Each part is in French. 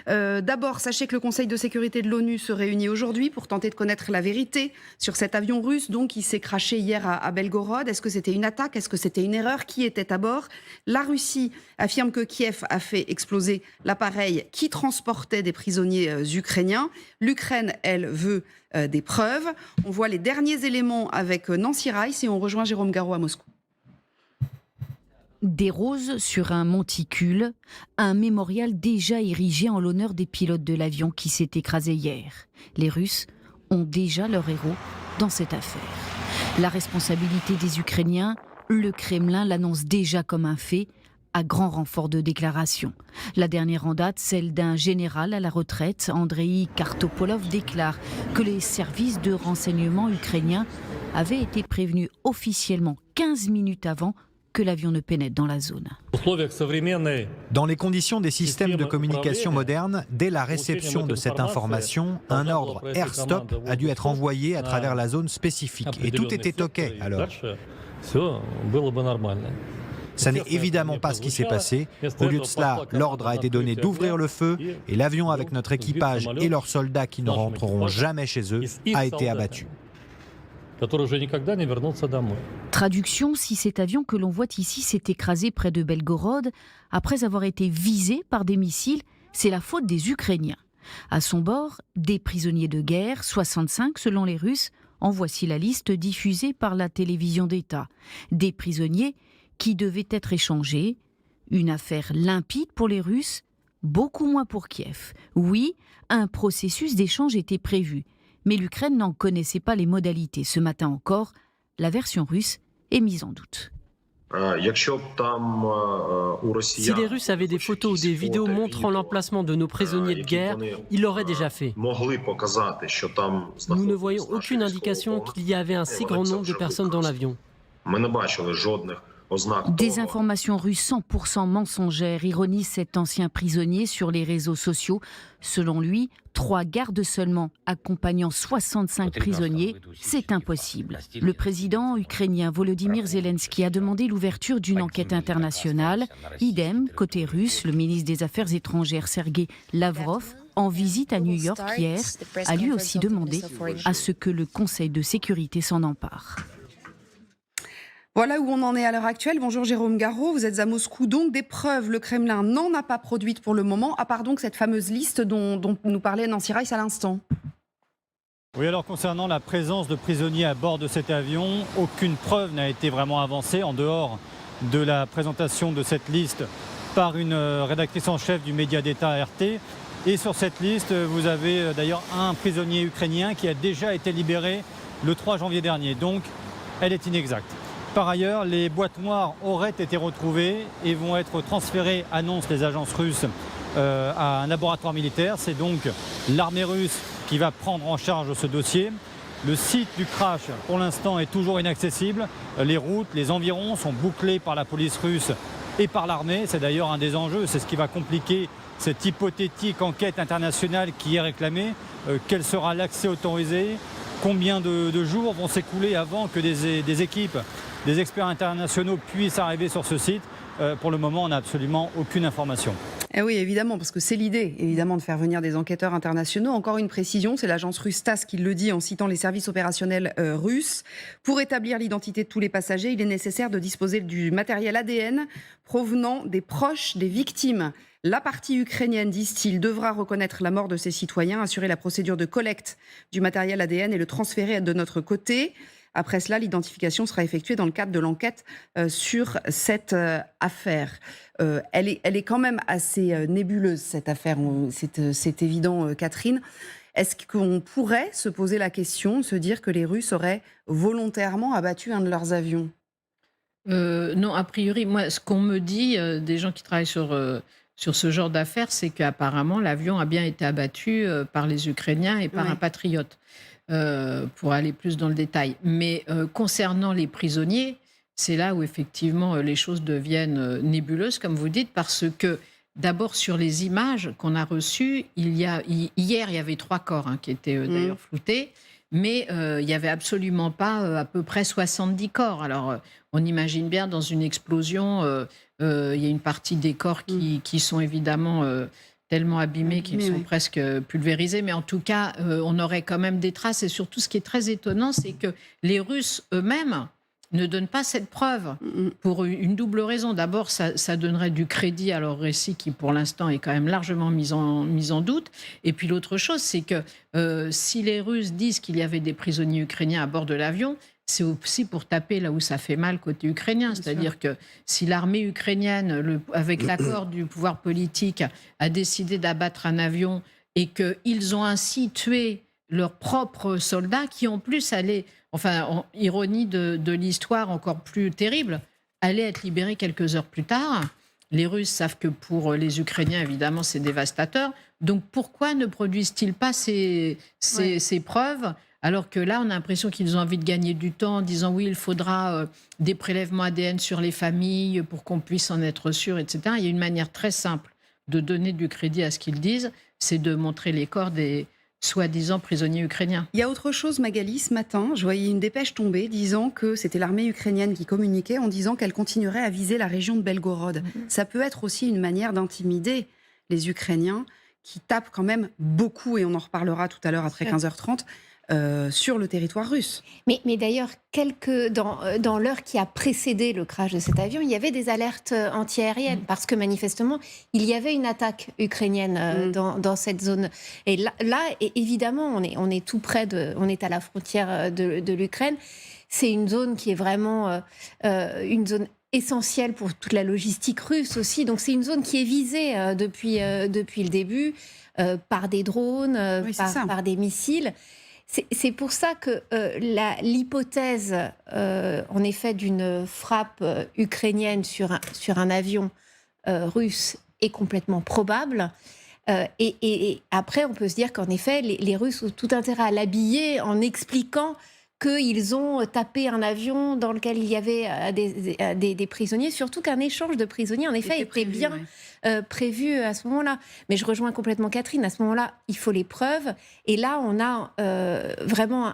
D'abord, sachez que le Conseil de sécurité de l'ONU se réunit aujourd'hui pour tenter de connaître la vérité sur cet avion russe donc, qui s'est crashé hier à Belgorod. Est-ce que c'était une attaque? Est-ce que c'était une erreur? Qui était à bord? La Russie affirme que Kiev a fait exploser l'appareil qui transportait des prisonniers ukrainiens. L'Ukraine, elle, veut des preuves. On voit les derniers éléments avec Nancy Rice et on rejoint Jérôme Garot à Moscou. Des roses sur un monticule, un mémorial déjà érigé en l'honneur des pilotes de l'avion qui s'est écrasé hier. Les Russes ont déjà leur héros dans cette affaire. La responsabilité des Ukrainiens, le Kremlin l'annonce déjà comme un fait, à grand renfort de déclarations. La dernière en date, celle d'un général à la retraite, Andrei Kartopolov, déclare que les services de renseignement ukrainiens avaient été prévenus officiellement 15 minutes avant que l'avion ne pénètre dans la zone. Dans les conditions des systèmes de communication modernes, dès la réception de cette information, un ordre Air Stop a dû être envoyé à travers la zone spécifique. Et tout était OK alors. Ça n'est évidemment pas ce qui s'est passé. Au lieu de cela, l'ordre a été donné d'ouvrir le feu et l'avion avec notre équipage et leurs soldats qui ne rentreront jamais chez eux a été abattu. Traduction, si cet avion que l'on voit ici s'est écrasé près de Belgorod, après avoir été visé par des missiles, c'est la faute des Ukrainiens. À son bord, des prisonniers de guerre, 65 selon les Russes, en voici la liste diffusée par la télévision d'État. Des prisonniers qui devaient être échangés. Une affaire limpide pour les Russes, beaucoup moins pour Kiev. Oui, un processus d'échange était prévu. Mais l'Ukraine n'en connaissait pas les modalités. Ce matin encore, la version russe est mise en doute. Si les Russes avaient des photos ou des vidéos montrant l'emplacement de nos prisonniers de guerre, ils l'auraient déjà fait. Nous ne voyons aucune indication qu'il y avait un si grand nombre de personnes dans l'avion. Des informations russes 100% mensongères ironisent cet ancien prisonnier sur les réseaux sociaux. Selon lui, 3 gardes seulement accompagnant 65 prisonniers, c'est impossible. Le président ukrainien Volodymyr Zelensky a demandé l'ouverture d'une enquête internationale. Idem, côté russe, le ministre des Affaires étrangères Sergei Lavrov, en visite à New York hier, a lui aussi demandé à ce que le Conseil de sécurité s'en empare. Voilà où on en est à l'heure actuelle. Bonjour Jérôme Garot, vous êtes à Moscou. Donc des preuves, le Kremlin n'en a pas produites pour le moment, à part donc cette fameuse liste dont nous parlait Nancy Rice à l'instant. Oui, alors concernant la présence de prisonniers à bord de cet avion, aucune preuve n'a été vraiment avancée en dehors de la présentation de cette liste par une rédactrice en chef du média d'État RT. Et sur cette liste, vous avez d'ailleurs un prisonnier ukrainien qui a déjà été libéré le 3 janvier dernier. Donc, elle est inexacte. Par ailleurs, les boîtes noires auraient été retrouvées et vont être transférées, annoncent les agences russes, à un laboratoire militaire. C'est donc l'armée russe qui va prendre en charge ce dossier. Le site du crash, pour l'instant, est toujours inaccessible. Les routes, les environs sont bouclés par la police russe et par l'armée. C'est d'ailleurs un des enjeux, c'est ce qui va compliquer cette hypothétique enquête internationale qui est réclamée. Quel sera l'accès autorisé? Combien de jours vont s'écouler avant que des équipes, des experts internationaux puissent arriver sur ce site? Pour le moment, on n'a absolument aucune information. Eh oui, évidemment, parce que c'est l'idée, évidemment, de faire venir des enquêteurs internationaux. Encore une précision, c'est l'agence russe TASS qui le dit en citant les services opérationnels russes. Pour établir l'identité de tous les passagers, il est nécessaire de disposer du matériel ADN provenant des proches des victimes. La partie ukrainienne, disent-ils, devra reconnaître la mort de ses citoyens, assurer la procédure de collecte du matériel ADN et le transférer de notre côté. Après cela, l'identification sera effectuée dans le cadre de l'enquête sur cette affaire. Elle est quand même assez nébuleuse, cette affaire, c'est évident, Catherine. Est-ce qu'on pourrait se poser la question, se dire que les Russes auraient volontairement abattu un de leurs avions? Non, a priori, moi, ce qu'on me dit, des gens qui travaillent sur ce genre d'affaires, c'est qu'apparemment, l'avion a bien été abattu par les Ukrainiens et par Oui. un patriote. Pour aller plus dans le détail. Mais concernant les prisonniers, c'est là où effectivement les choses deviennent nébuleuses, comme vous dites, parce que d'abord sur les images qu'on a reçues, hier il y avait 3 corps qui étaient d'ailleurs floutés, mais il n'y avait absolument pas à peu près 70 corps. Alors on imagine bien dans une explosion, il y a une partie des corps qui sont évidemment tellement abîmés qu'ils sont oui. presque pulvérisés. Mais en tout cas, on aurait quand même des traces. Et surtout, ce qui est très étonnant, c'est que les Russes eux-mêmes ne donnent pas cette preuve pour une double raison. D'abord, ça donnerait du crédit à leur récit qui, pour l'instant, est quand même largement mis en doute. Et puis l'autre chose, c'est que si les Russes disent qu'il y avait des prisonniers ukrainiens à bord de l'avion, c'est aussi pour taper là où ça fait mal côté ukrainien. C'est-à-dire que si l'armée ukrainienne, avec l'accord du pouvoir politique, a décidé d'abattre un avion et qu'ils ont ainsi tué leurs propres soldats, qui en plus allaient, en ironie de l'histoire encore plus terrible, allaient être libérés quelques heures plus tard. Les Russes savent que pour les Ukrainiens, évidemment, c'est dévastateur. Donc pourquoi ne produisent-ils pas ces preuves, alors que là, on a l'impression qu'ils ont envie de gagner du temps en disant oui, il faudra des prélèvements ADN sur les familles pour qu'on puisse en être sûr, etc. Il y a une manière très simple de donner du crédit à ce qu'ils disent, c'est de montrer les corps des soi-disant prisonniers ukrainiens. Il y a autre chose, Magali, ce matin, je voyais une dépêche tomber disant que c'était l'armée ukrainienne qui communiquait en disant qu'elle continuerait à viser la région de Belgorod. Ça peut être aussi une manière d'intimider les Ukrainiens qui tapent quand même beaucoup, et on en reparlera tout à l'heure après 15h30, sur le territoire russe. Mais d'ailleurs, dans l'heure qui a précédé le crash de cet avion, il y avait des alertes antiaériennes parce que manifestement, il y avait une attaque ukrainienne dans cette zone. Et là, évidemment, on est tout près on est à la frontière de l'Ukraine. C'est une zone qui est vraiment une zone essentielle pour toute la logistique russe aussi. Donc c'est une zone qui est visée depuis le début par des drones, par des missiles. C'est pour ça que l'hypothèse, en effet, d'une frappe ukrainienne sur un avion russe est complètement probable. Et après, on peut se dire qu'en effet, les Russes ont tout intérêt à l'habiller en expliquant qu'ils ont tapé un avion dans lequel il y avait des prisonniers, surtout qu'un échange de prisonniers, en effet, était bien prévu à ce moment-là. Mais je rejoins complètement Catherine, à ce moment-là, il faut les preuves. Et là, on a vraiment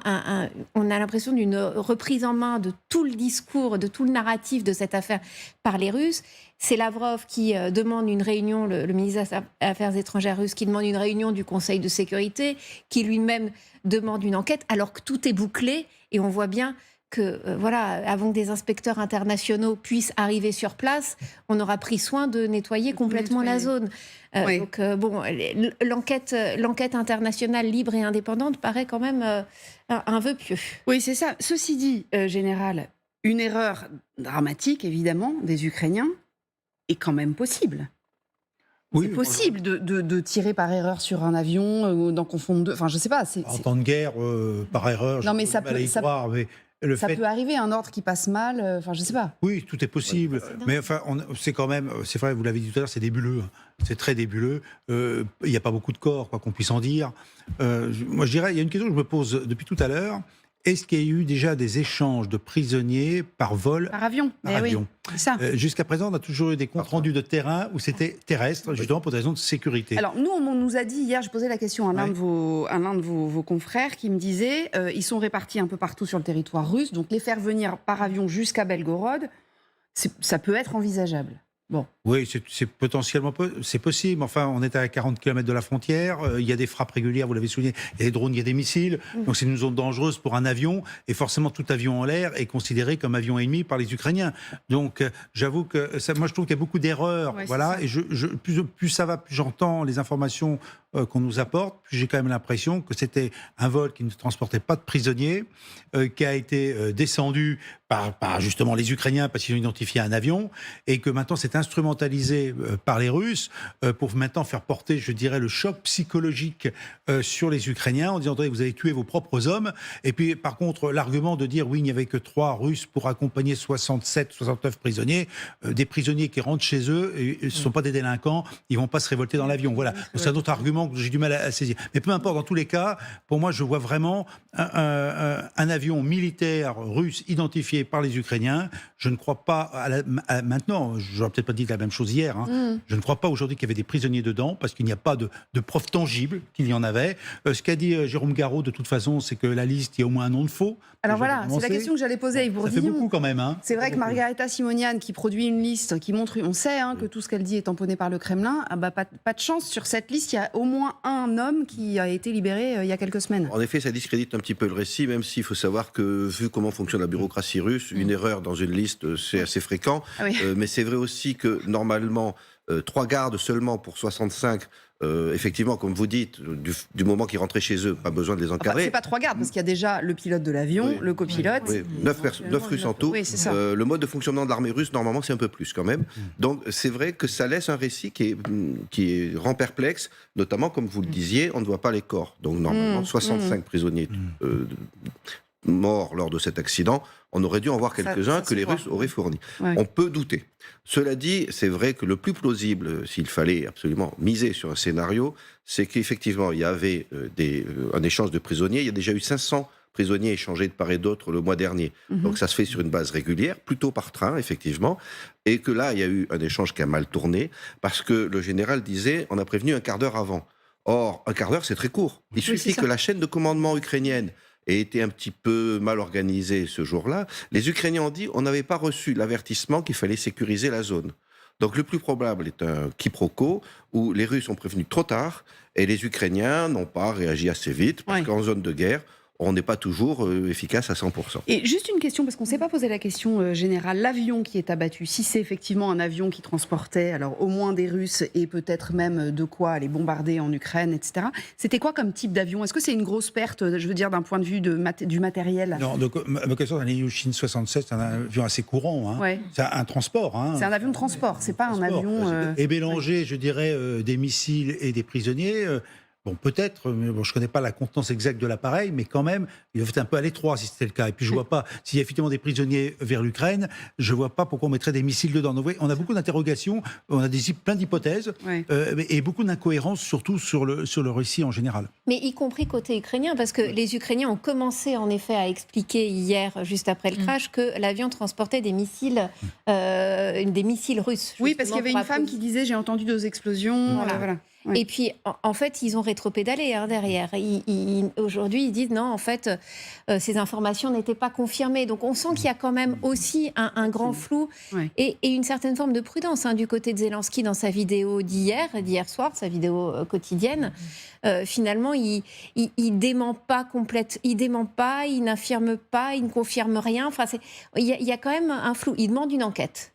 on a l'impression d'une reprise en main de tout le discours, de tout le narratif de cette affaire par les Russes. C'est Lavrov qui demande une réunion, le ministre des Affaires étrangères russe, qui demande une réunion du Conseil de sécurité, qui lui-même demande une enquête, alors que tout est bouclé. Et on voit bien que, avant que des inspecteurs internationaux puissent arriver sur place, on aura pris soin de nettoyer complètement la zone. Oui. Donc, l'enquête internationale libre et indépendante paraît quand même un vœu pieux. Oui, c'est ça. Ceci dit, Général, une erreur dramatique, évidemment, des Ukrainiens est quand même possible. Oui, c'est possible de tirer par erreur sur un avion, d'en confondre deux. Enfin, je sais pas. En temps de guerre, par erreur, non, mais ça peut arriver, un ordre qui passe mal. Enfin, je sais pas. Oui, tout est possible. Mais enfin, c'est quand même, c'est vrai, vous l'avez dit tout à l'heure, c'est débuleux. C'est très débuleux. Il n'y a pas beaucoup de corps, quoi qu'on puisse en dire. Moi, je dirais, il y a une question que je me pose depuis tout à l'heure. Est-ce qu'il y a eu déjà des échanges de prisonniers par vol? Par avion. Oui, c'est ça. Jusqu'à présent, on a toujours eu des comptes rendus de terrain où c'était terrestre, justement pour des raisons de sécurité. Alors, nous, on nous a dit hier, je posais la question à l'un de vos confrères qui me disait ils sont répartis un peu partout sur le territoire russe, donc les faire venir par avion jusqu'à Belgorod, ça peut être envisageable. Bon. Oui, c'est potentiellement c'est possible. Enfin, on est à 40 km de la frontière. Il y a des frappes régulières, vous l'avez souligné. Il y a des drones, il y a des missiles. Donc, c'est une zone dangereuse pour un avion. Et forcément, tout avion en l'air est considéré comme avion ennemi par les Ukrainiens. Donc, j'avoue que moi, je trouve qu'il y a beaucoup d'erreurs. Ouais, voilà. Et plus ça va, plus j'entends les informations qu'on nous apporte, plus j'ai quand même l'impression que c'était un vol qui ne transportait pas de prisonniers, qui a été descendu par justement les Ukrainiens parce qu'ils ont identifié un avion, et que maintenant c'est instrumentalisé par les Russes pour maintenant faire porter, je dirais, le choc psychologique sur les Ukrainiens en disant attendez, vous avez tué vos propres hommes. Et puis par contre l'argument de dire oui, il n'y avait que 3 Russes pour accompagner 67, 69 prisonniers, des prisonniers qui rentrent chez eux, et ce ne sont pas des délinquants, ils ne vont pas se révolter dans l'avion. Voilà. Donc, c'est un autre argument élément que j'ai du mal à saisir. Mais peu importe, dans tous les cas, pour moi, je vois vraiment un avion militaire russe identifié par les Ukrainiens. Je ne crois pas, maintenant, je n'aurais peut-être pas dit la même chose hier, je ne crois pas aujourd'hui qu'il y avait des prisonniers dedans, parce qu'il n'y a pas de preuves tangibles qu'il y en avait. Ce qu'a dit Jérôme Garraud, de toute façon, c'est que la liste, il y a au moins un nom de faux. Alors voilà, c'est la question que j'allais poser à Yves Ça fait Bourdillon. beaucoup quand même. C'est vrai que Margareta Simonian, qui produit une liste, qui montre, on sait que tout ce qu'elle dit est tamponné par le Kremlin, pas de chance. Sur cette liste, il y a au moins un homme qui a été libéré il y a quelques semaines. En effet, ça discrédite un petit peu le récit, même s'il faut savoir que, vu comment fonctionne la bureaucratie russe, une erreur dans une liste, c'est assez fréquent. Oui. Mais c'est vrai aussi que, normalement, 3 gardes seulement pour 65... effectivement, comme vous dites, du moment qu'ils rentraient chez eux, pas besoin de les encadrer. C'est pas 3 gardes, parce qu'il y a déjà le pilote de l'avion, le copilote. 9 Russes en tout. Oui, c'est ça. Le mode de fonctionnement de l'armée russe, normalement, c'est un peu plus quand même. Donc, c'est vrai que ça laisse un récit qui rend perplexe, notamment, comme vous le disiez, on ne voit pas les corps. Donc, normalement, 65 prisonniers morts lors de cet accident, on aurait dû en voir quelques-uns que les Russes auraient fournis. Ouais. On peut douter. Cela dit, c'est vrai que le plus plausible, s'il fallait absolument miser sur un scénario, c'est qu'effectivement, il y avait un échange de prisonniers. Il y a déjà eu 500 prisonniers échangés de part et d'autre le mois dernier. Donc ça se fait sur une base régulière, plutôt par train, effectivement. Et que là, il y a eu un échange qui a mal tourné, parce que le général disait, on a prévenu un quart d'heure avant. Or, un quart d'heure, c'est très court. Il suffit que la chaîne de commandement ukrainienne ait été un petit peu mal organisée ce jour-là. Les Ukrainiens ont dit on n'avait pas reçu l'avertissement qu'il fallait sécuriser la zone. Donc le plus probable est un quiproquo où les Russes ont prévenu trop tard et les Ukrainiens n'ont pas réagi assez vite parce qu'en zone de guerre, on n'est pas toujours efficace à 100%. Et juste une question, parce qu'on ne s'est pas posé la question générale. L'avion qui est abattu, si c'est effectivement un avion qui transportait alors au moins des Russes et peut-être même de quoi les bombarder en Ukraine, etc., c'était quoi comme type d'avion? Est-ce que c'est une grosse perte, je veux dire, d'un point de vue du matériel? Non, donc, ma question, un Ilyushin 67, c'est un avion assez courant. C'est un transport. C'est un avion de transport, c'est pas un avion... Et mélanger, je dirais, des missiles et des prisonniers... Bon, peut-être, mais bon, je ne connais pas la contenance exacte de l'appareil, mais quand même, il doit être un peu à l'étroit si c'était le cas. Et puis, je ne vois pas, s'il y a effectivement des prisonniers vers l'Ukraine, je ne vois pas pourquoi on mettrait des missiles dedans. Donc, on a beaucoup d'interrogations, on a plein d'hypothèses, et beaucoup d'incohérences, surtout sur le récit en général. Mais y compris côté ukrainien, parce que les Ukrainiens ont commencé en effet à expliquer hier, juste après le crash, que l'avion transportait des missiles russes. Oui, parce qu'il y avait une femme qui disait « j'ai entendu 2 explosions ». Voilà. Et puis, en fait, ils ont rétropédalé derrière. Aujourd'hui, ils disent non, en fait, ces informations n'étaient pas confirmées. Donc, on sent qu'il y a quand même aussi un grand flou et une certaine forme de prudence du côté de Zelensky dans sa vidéo d'hier soir, sa vidéo quotidienne. Finalement, il dément pas il n'affirme pas, il ne confirme rien. Enfin, il y a quand même un flou. Il demande une enquête.